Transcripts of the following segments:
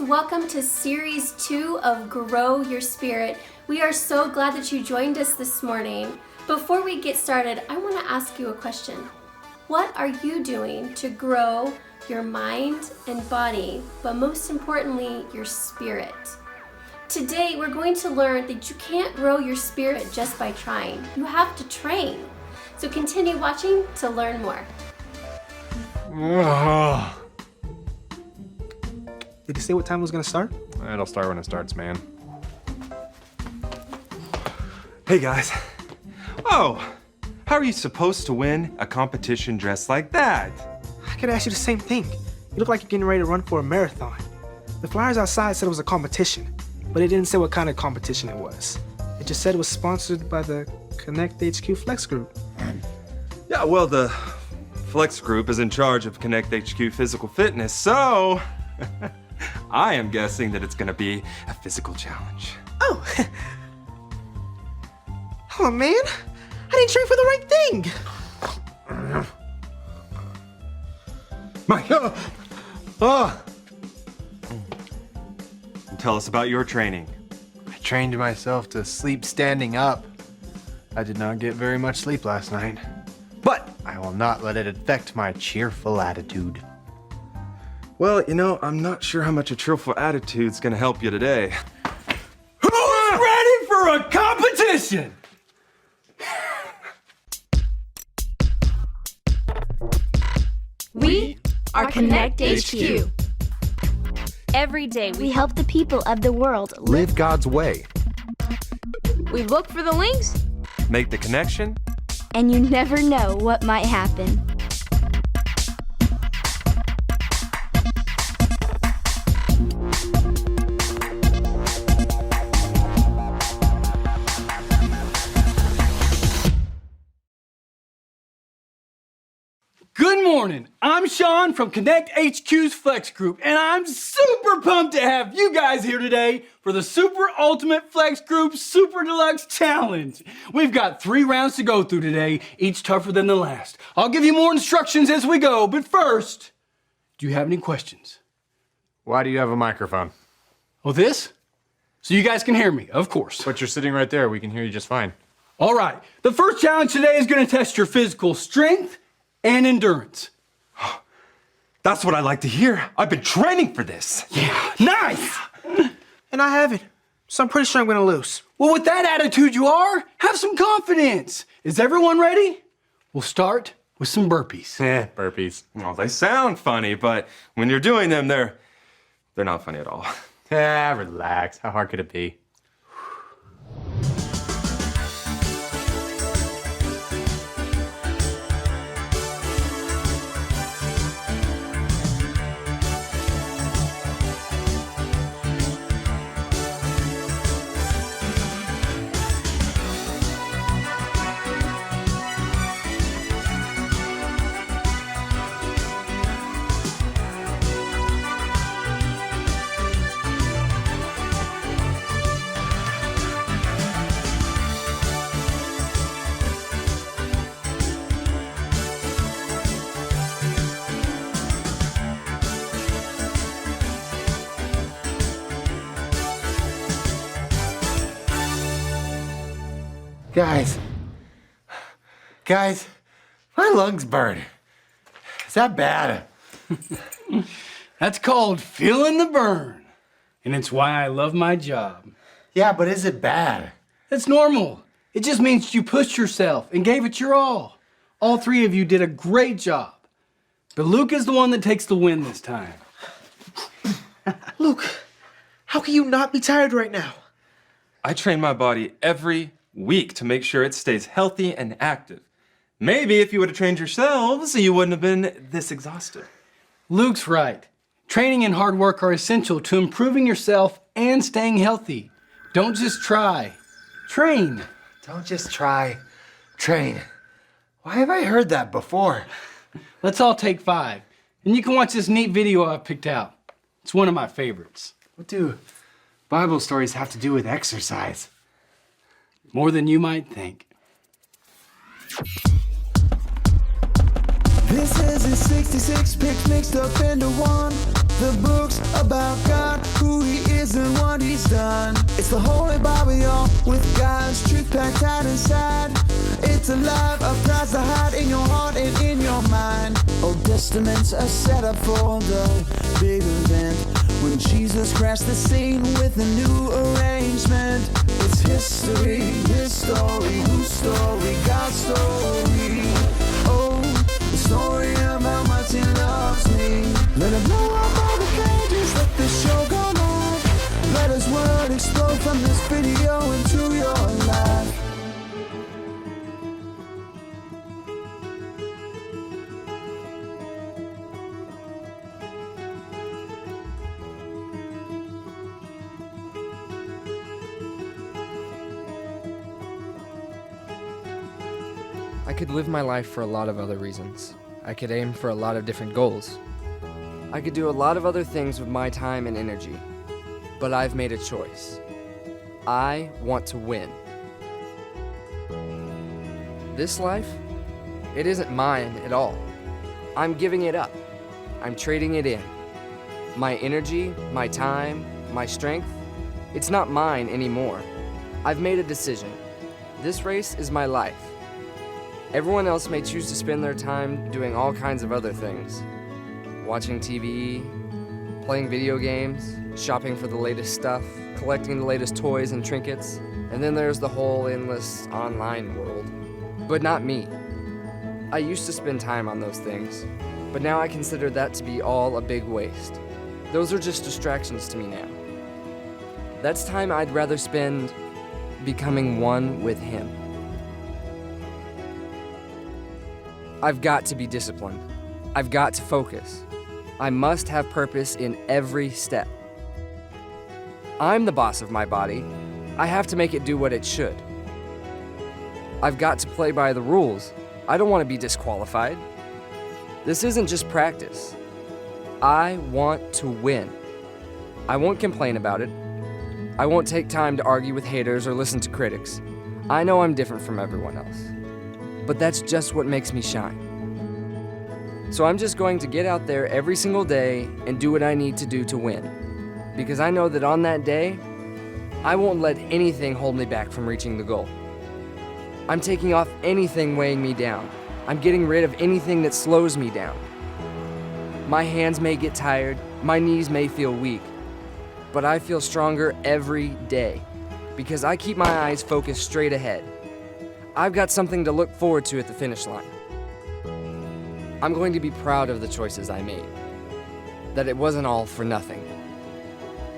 welcome to Series 2 of Grow Your Spirit. We are so glad that you joined us this morning. Before we get started, I want to ask you a question. What are you doing to grow your mind and body, but most importantly, your spirit? Today, we're going to learn that you can't grow your spirit just by trying. You have to train. So continue watching to learn more. Did he say what time it was gonna start? It'll start when it starts, man. Hey guys. Oh, how are you supposed to win a competition dressed like that? I could ask you the same thing. You look like you're getting ready to run for a marathon. The flyers outside said it was a competition, but it didn't say what kind of competition it was. It just said it was sponsored by the Connect HQ Flex Group. Yeah, well, the Flex Group is in charge of Connect HQ Physical Fitness, so I am guessing that it's gonna be a physical challenge. Oh. Oh man, I didn't train for the right thing. Mike, Tell us about your training. I trained myself to sleep standing up. I did not get very much sleep last night, but I will not let it affect my cheerful attitude. Well, you know, I'm not sure how much a cheerful attitude's gonna help you today. Who's ready for a competition? We are Connect HQ. Every day We help the people of the world Live God's way. we look for the links. Make the connection. and you never know what might happen. Good morning. I'm Sean from Connect HQ's Flex Group, and I'm super pumped to have you guys here today for the Super Ultimate Flex Group Super Deluxe Challenge. We've got 3 rounds to go through today, each tougher than the last. I'll give you more instructions as we go, but first, do you have any questions? Why do you have a microphone? Oh, this? So you guys can hear me, of course. But you're sitting right there. We can hear you just fine. All right. The first challenge today is going to test your physical strength and endurance. That's what I like to hear. I've been training for this. Yeah, nice! And I haven't, so I'm pretty sure I'm gonna lose. Well, with that attitude you are, have some confidence. Is everyone ready? We'll start with some burpees. Burpees. Well, they sound funny, but when you're doing them, they're not funny at all. Relax. How hard could it be? Guys, my lungs burn. Is that bad? That's called feeling the burn. And it's why I love my job. Yeah, but is it bad? It's normal. It just means you pushed yourself and gave it your all. All 3 of you did a great job. But Luke is the one that takes the win this time. Luke, how can you not be tired right now? I train my body every week to make sure it stays healthy and active. Maybe if you would have trained yourselves, you wouldn't have been this exhausted. Luke's right. Training and hard work are essential to improving yourself and staying healthy. Don't just try. Train. Don't just try, train. Why have I heard that before? Let's all take 5. And you can watch this neat video I picked out. It's one of my favorites. What do Bible stories have to do with exercise? More than you might think. This is his 66 picks mixed up into one. The book's about God, who he is and what he's done. It's the Holy Bible, y'all, with God's truth packed tight inside. It's a life of Christ to hide in your heart and in your mind. Old Testaments are set up for the big event when Jesus crashed the scene with a new arrangement. It's history, his story, whose story, God's story. Oh, the story of how much he loves me. Let him blow up all the pages, let this show go live. Let his word explode from this video into your life. I could live my life for a lot of other reasons. I could aim for a lot of different goals. I could do a lot of other things with my time and energy. But I've made a choice. I want to win. This life, it isn't mine at all. I'm giving it up. I'm trading it in. My energy, my time, my strength, it's not mine anymore. I've made a decision. This race is my life. Everyone else may choose to spend their time doing all kinds of other things. Watching TV, playing video games, shopping for the latest stuff, collecting the latest toys and trinkets, and then there's the whole endless online world. But not me. I used to spend time on those things, but now I consider that to be all a big waste. Those are just distractions to me now. That's time I'd rather spend becoming one with him. I've got to be disciplined. I've got to focus. I must have purpose in every step. I'm the boss of my body. I have to make it do what it should. I've got to play by the rules. I don't want to be disqualified. This isn't just practice. I want to win. I won't complain about it. I won't take time to argue with haters or listen to critics. I know I'm different from everyone else. But that's just what makes me shine. So I'm just going to get out there every single day and do what I need to do to win. Because I know that on that day, I won't let anything hold me back from reaching the goal. I'm taking off anything weighing me down. I'm getting rid of anything that slows me down. My hands may get tired, my knees may feel weak, but I feel stronger every day because I keep my eyes focused straight ahead. I've got something to look forward to at the finish line. I'm going to be proud of the choices I made. That it wasn't all for nothing.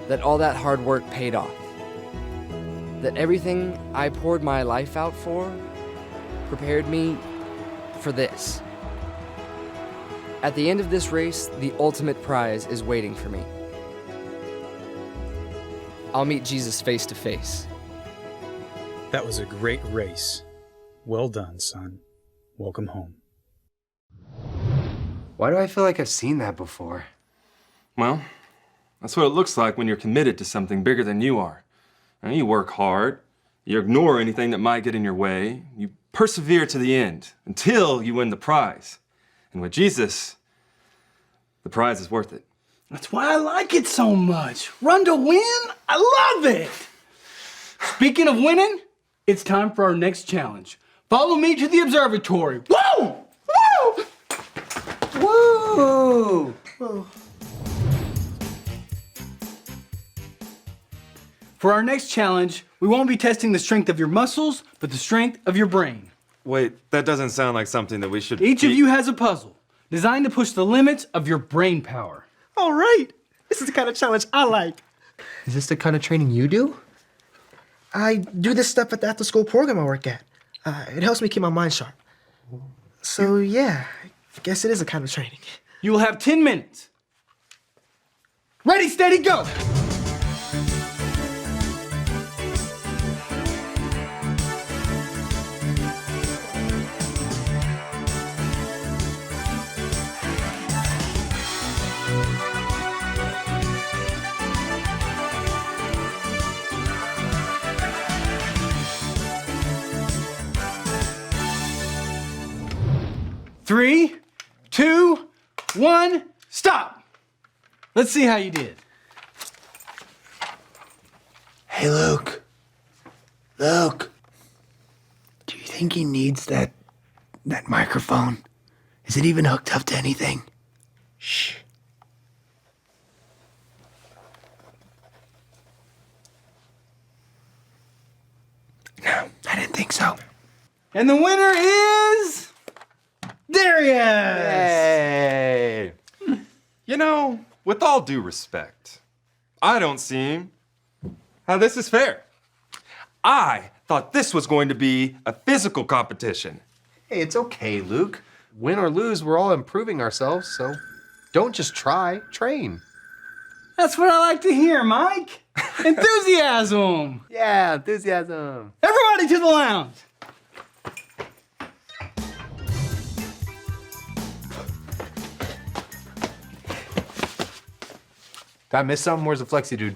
That all that hard work paid off. That everything I poured my life out for prepared me for this. At the end of this race, the ultimate prize is waiting for me. I'll meet Jesus face to face. That was a great race. Well done, son. Welcome home. Why do I feel like I've seen that before? Well, that's what it looks like when you're committed to something bigger than you are. And you work hard, you ignore anything that might get in your way, you persevere to the end until you win the prize. And with Jesus, the prize is worth it. That's why I like it so much. Run to win? I love it. Speaking of winning, it's time for our next challenge. Follow me to the observatory. Woo! Woo! Woo! Woo! For our next challenge, we won't be testing the strength of your muscles, but the strength of your brain. Wait, that doesn't sound like something that we should... Each of you has a puzzle designed to push the limits of your brain power. All right. This is the kind of challenge I like. Is this the kind of training you do? I do this stuff at the after-school program I work at. It helps me keep my mind sharp. So, yeah, I guess it is a kind of training. You will have 10 minutes. Ready, steady, go! Three, 2, 1, stop. Let's see how you did. Hey, Luke. Luke. Do you think he needs that microphone? Is it even hooked up to anything? Shh. No, I didn't think so. And the winner is Darius! Hey! You know, with all due respect, I don't see how this is fair. I thought this was going to be a physical competition. Hey, it's okay, Luke. Win or lose, we're all improving ourselves, so don't just try, train. That's what I like to hear, Mike. Enthusiasm. Yeah, enthusiasm. Everybody to the lounge. Did I miss something? Where's the flexi dude?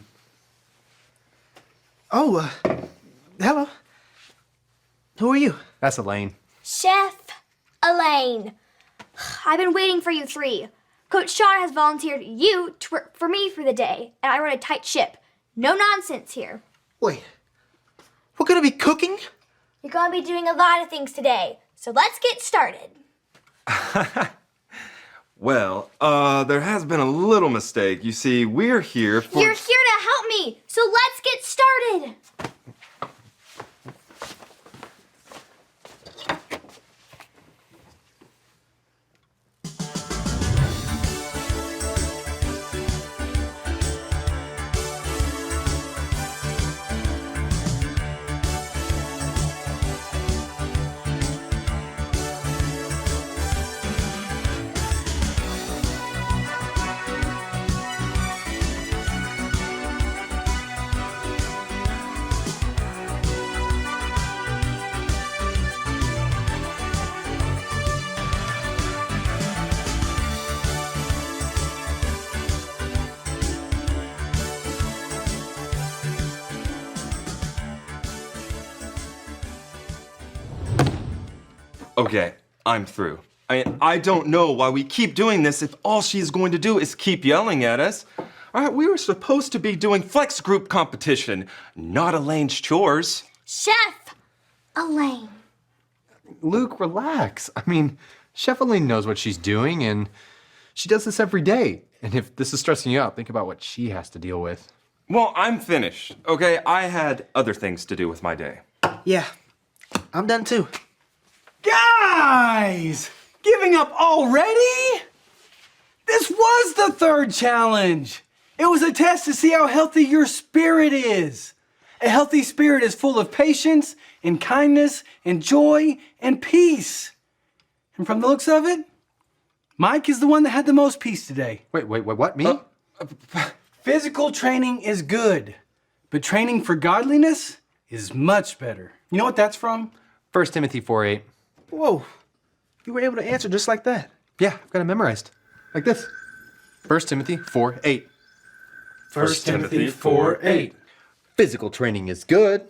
Oh, hello. Who are you? That's Elaine. Chef Elaine. I've been waiting for you three. Coach Sean has volunteered you to work for me for the day, and I run a tight ship. No nonsense here. Wait, we're gonna be cooking? You're gonna be doing a lot of things today, so let's get started. Well, there has been a little mistake. You see, we're here for... You're here to help me, so let's get started. Okay, I'm through. I don't know why we keep doing this if all she's going to do is keep yelling at us. All right, we were supposed to be doing flex group competition, not Elaine's chores. Chef Elaine. Luke, relax. I mean, Chef Elaine knows what she's doing, and she does this every day. And if this is stressing you out, think about what she has to deal with. Well, I'm finished, okay? I had other things to do with my day. Yeah, I'm done too. Guys, giving up already? This was the third challenge. It was a test to see how healthy your spirit is. A healthy spirit is full of patience and kindness and joy and peace. And from the looks of it, Mike is the one that had the most peace today. Wait, what? Me? Physical training is good, but training for godliness is much better. You know what that's from? 1 Timothy 4:8. Whoa, you were able to answer just like that. Yeah, I've got it memorized. Like this. 1 Timothy 4:8. 1 Timothy 4:8. Physical training is good.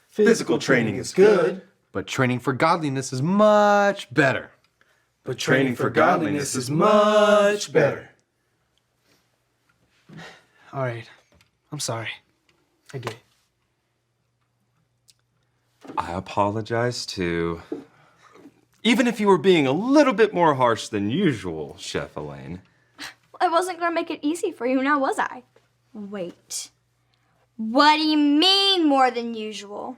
Physical training is good. But training for godliness is much better. But training for godliness is much better. All right, I'm sorry. I get it. I apologize too. Even if you were being a little bit more harsh than usual, Chef Elaine. I wasn't gonna make it easy for you, now was I? Wait. What do you mean more than usual?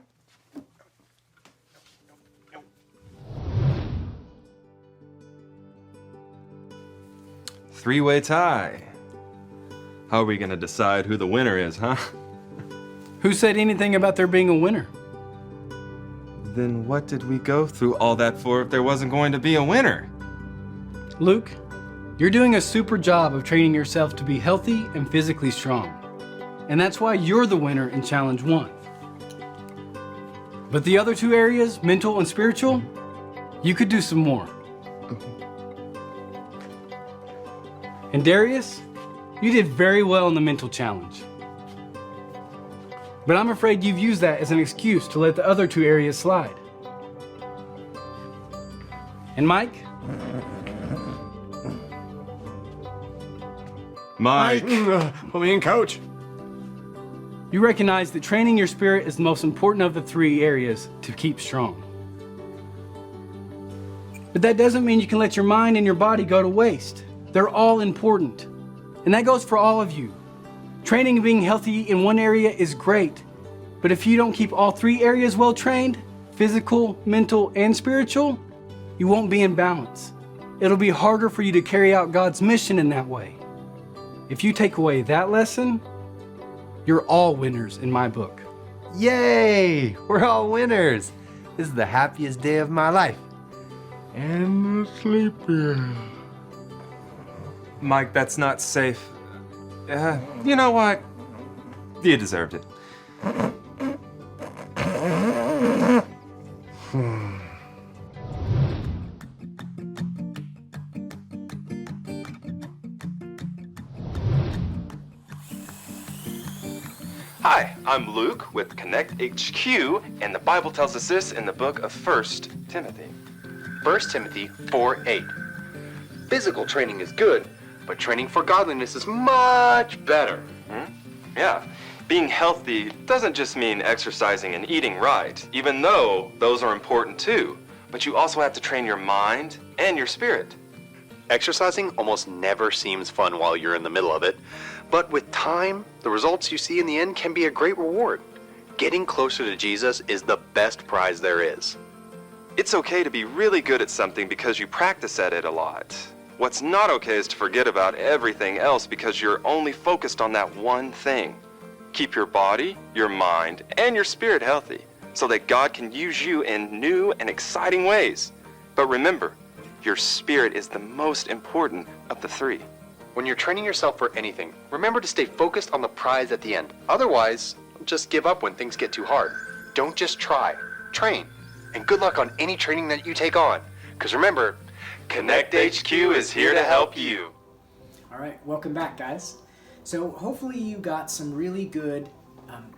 Three-way tie. How are we gonna decide who the winner is, huh? Who said anything about there being a winner? Then what did we go through all that for if there wasn't going to be a winner? Luke, you're doing a super job of training yourself to be healthy and physically strong. And that's why you're the winner in Challenge 1. But the other two areas, mental and spiritual, you could do some more. And Darius, you did very well in the mental challenge. But I'm afraid you've used that as an excuse to let the other two areas slide. And Mike, Mike. Put me in, coach. You recognize that training your spirit is the most important of the 3 areas to keep strong. But that doesn't mean you can let your mind and your body go to waste. They're all important. And that goes for all of you. Training and being healthy in one area is great. But if you don't keep all 3 areas well trained, physical, mental, and spiritual, you won't be in balance. It'll be harder for you to carry out God's mission in that way. If you take away that lesson, you're all winners in my book. Yay! We're all winners. This is the happiest day of my life. And the sleepiest. Mike, that's not safe. You know what? You deserved it. Hi, I'm Luke with Connect HQ, and the Bible tells us this in the book of 1 Timothy. 1 Timothy 4:8. Physical training is good, but training for godliness is much better. Yeah, being healthy doesn't just mean exercising and eating right, even though those are important too. But you also have to train your mind and your spirit. Exercising almost never seems fun while you're in the middle of it, but with time, the results you see in the end can be a great reward. Getting closer to Jesus is the best prize there is. It's okay to be really good at something because you practice at it a lot. What's not okay is to forget about everything else because you're only focused on that one thing. Keep your body, your mind, and your spirit healthy so that God can use you in new and exciting ways. But remember, your spirit is the most important of the 3. When you're training yourself for anything, remember to stay focused on the prize at the end. Otherwise, just give up when things get too hard. Don't just try, train. And good luck on any training that you take on. Because remember, Connect HQ is here to help you. All right, welcome back, guys. So hopefully you got some really good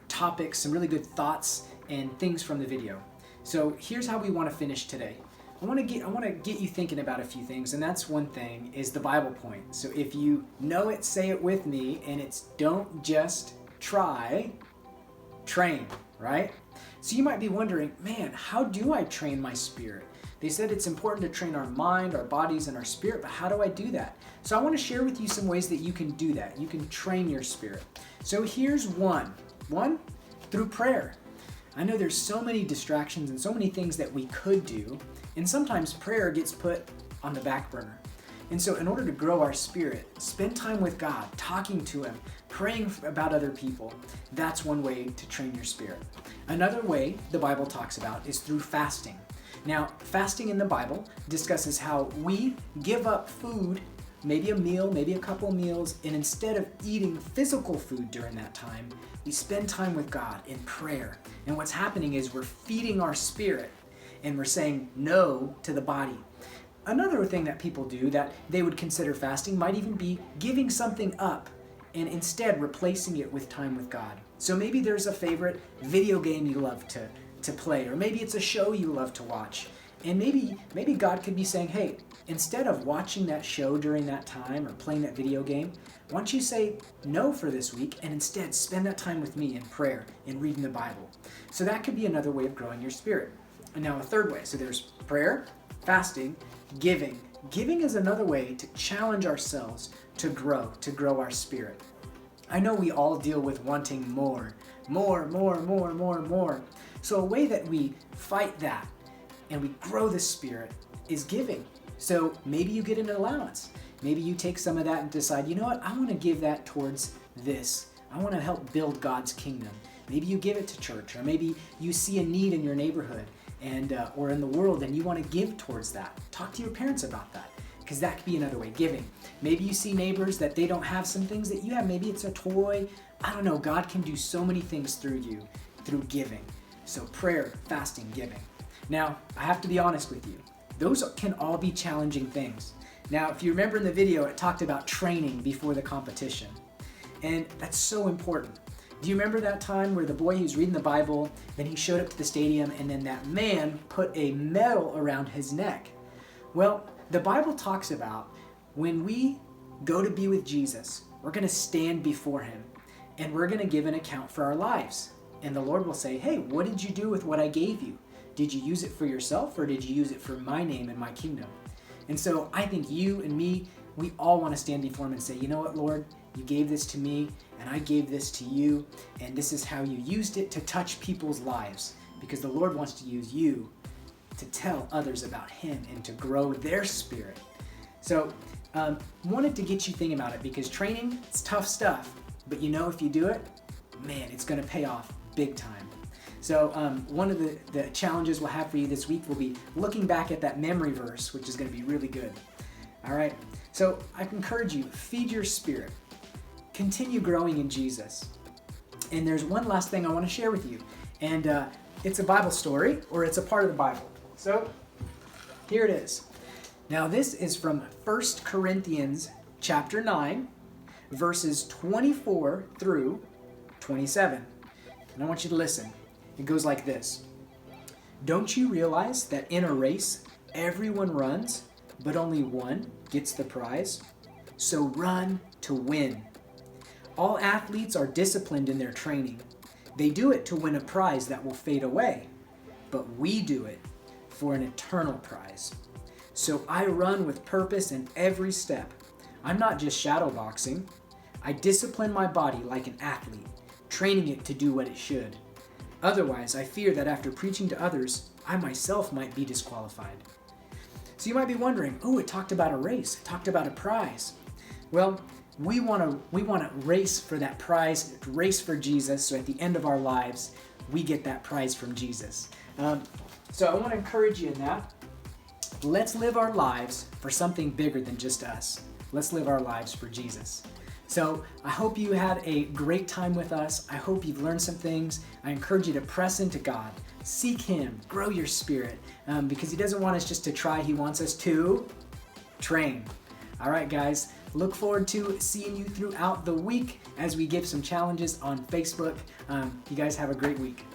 topics, some really good thoughts and things from the video. So here's how we want to finish today. I want to get you thinking about a few things, and that's one thing is the Bible point. So if you know it, say it with me, and it's don't just try, train, right? So you might be wondering, man, how do I train my spirit? They said it's important to train our mind, our bodies, and our spirit, but how do I do that? So I want to share with you some ways that you can do that. You can train your spirit. So here's one. One, through prayer. I know there's so many distractions and so many things that we could do, and sometimes prayer gets put on the back burner. And so in order to grow our spirit, spend time with God, talking to Him, praying about other people. That's one way to train your spirit. Another way the Bible talks about is through fasting. Now, fasting in the Bible discusses how we give up food, maybe a meal, maybe a couple meals, and instead of eating physical food during that time, we spend time with God in prayer. And what's happening is we're feeding our spirit and we're saying no to the body. Another thing that people do that they would consider fasting might even be giving something up and instead replacing it with time with God. So maybe there's a favorite video game you love to play, or maybe it's a show you love to watch. And maybe God could be saying, hey, instead of watching that show during that time or playing that video game, why don't you say no for this week and instead spend that time with me in prayer and reading the Bible. So that could be another way of growing your spirit. And now a third way. So there's prayer, fasting, giving. Giving is another way to challenge ourselves to grow our spirit. I know we all deal with wanting more. So a way that we fight that and we grow the spirit is giving. So maybe you get an allowance. Maybe you take some of that and decide, you know what, I want to give that towards this. I want to help build God's kingdom. Maybe you give it to church, or maybe you see a need in your neighborhood and or in the world and you want to give towards that. Talk to your parents about that, because that could be another way, giving. Maybe you see neighbors that they don't have some things that you have. Maybe it's a toy. I don't know. God can do so many things through you, through giving. So prayer, fasting, giving. Now, I have to be honest with you. Those can all be challenging things. Now, if you remember in the video, it talked about training before the competition. And that's so important. Do you remember that time where the boy who was reading the Bible, then he showed up to the stadium and then that man put a medal around his neck? Well, the Bible talks about when we go to be with Jesus. We're going to stand before him, and we're going to give an account for our lives. And the Lord will say, hey, what did you do with what I gave you? Did you use it for yourself, or did you use it for my name and my kingdom? And so I think you and me, we all want to stand before him and say, you know what, Lord, you gave this to me, and I gave this to you, and this is how you used it to touch people's lives, because the Lord wants to use you to tell others about him and to grow their spirit. So wanted to get you thinking about it, because training, it's tough stuff, but you know, if you do it, man, it's going to pay off big time. So one of the challenges we'll have for you this week will be looking back at that memory verse, which is going to be really good. All right, so I encourage you, feed your spirit. Continue growing in Jesus. And there's one last thing I want to share with you. And it's a Bible story, or it's a part of the Bible. So here it is. Now this is from 1 Corinthians chapter 9, verses 24 through 27. And I want you to listen. It goes like this. Don't you realize that in a race, everyone runs, but only one gets the prize? So run to win. All athletes are disciplined in their training. They do it to win a prize that will fade away, but we do it for an eternal prize. So I run with purpose in every step. I'm not just shadow boxing. I discipline my body like an athlete, training it to do what it should. Otherwise, I fear that after preaching to others, I myself might be disqualified. So you might be wondering, oh, it talked about a race, it talked about a prize. Well, we want to race for that prize, race for Jesus, so at the end of our lives, we get that prize from Jesus. So I want to encourage you in that. Let's live our lives for something bigger than just us. Let's live our lives for Jesus. So I hope you had a great time with us. I hope you've learned some things. I encourage you to press into God. Seek him. Grow your spirit. Because he doesn't want us just to try. He wants us to train. All right, guys. Look forward to seeing you throughout the week as we give some challenges on Facebook. You guys have a great week.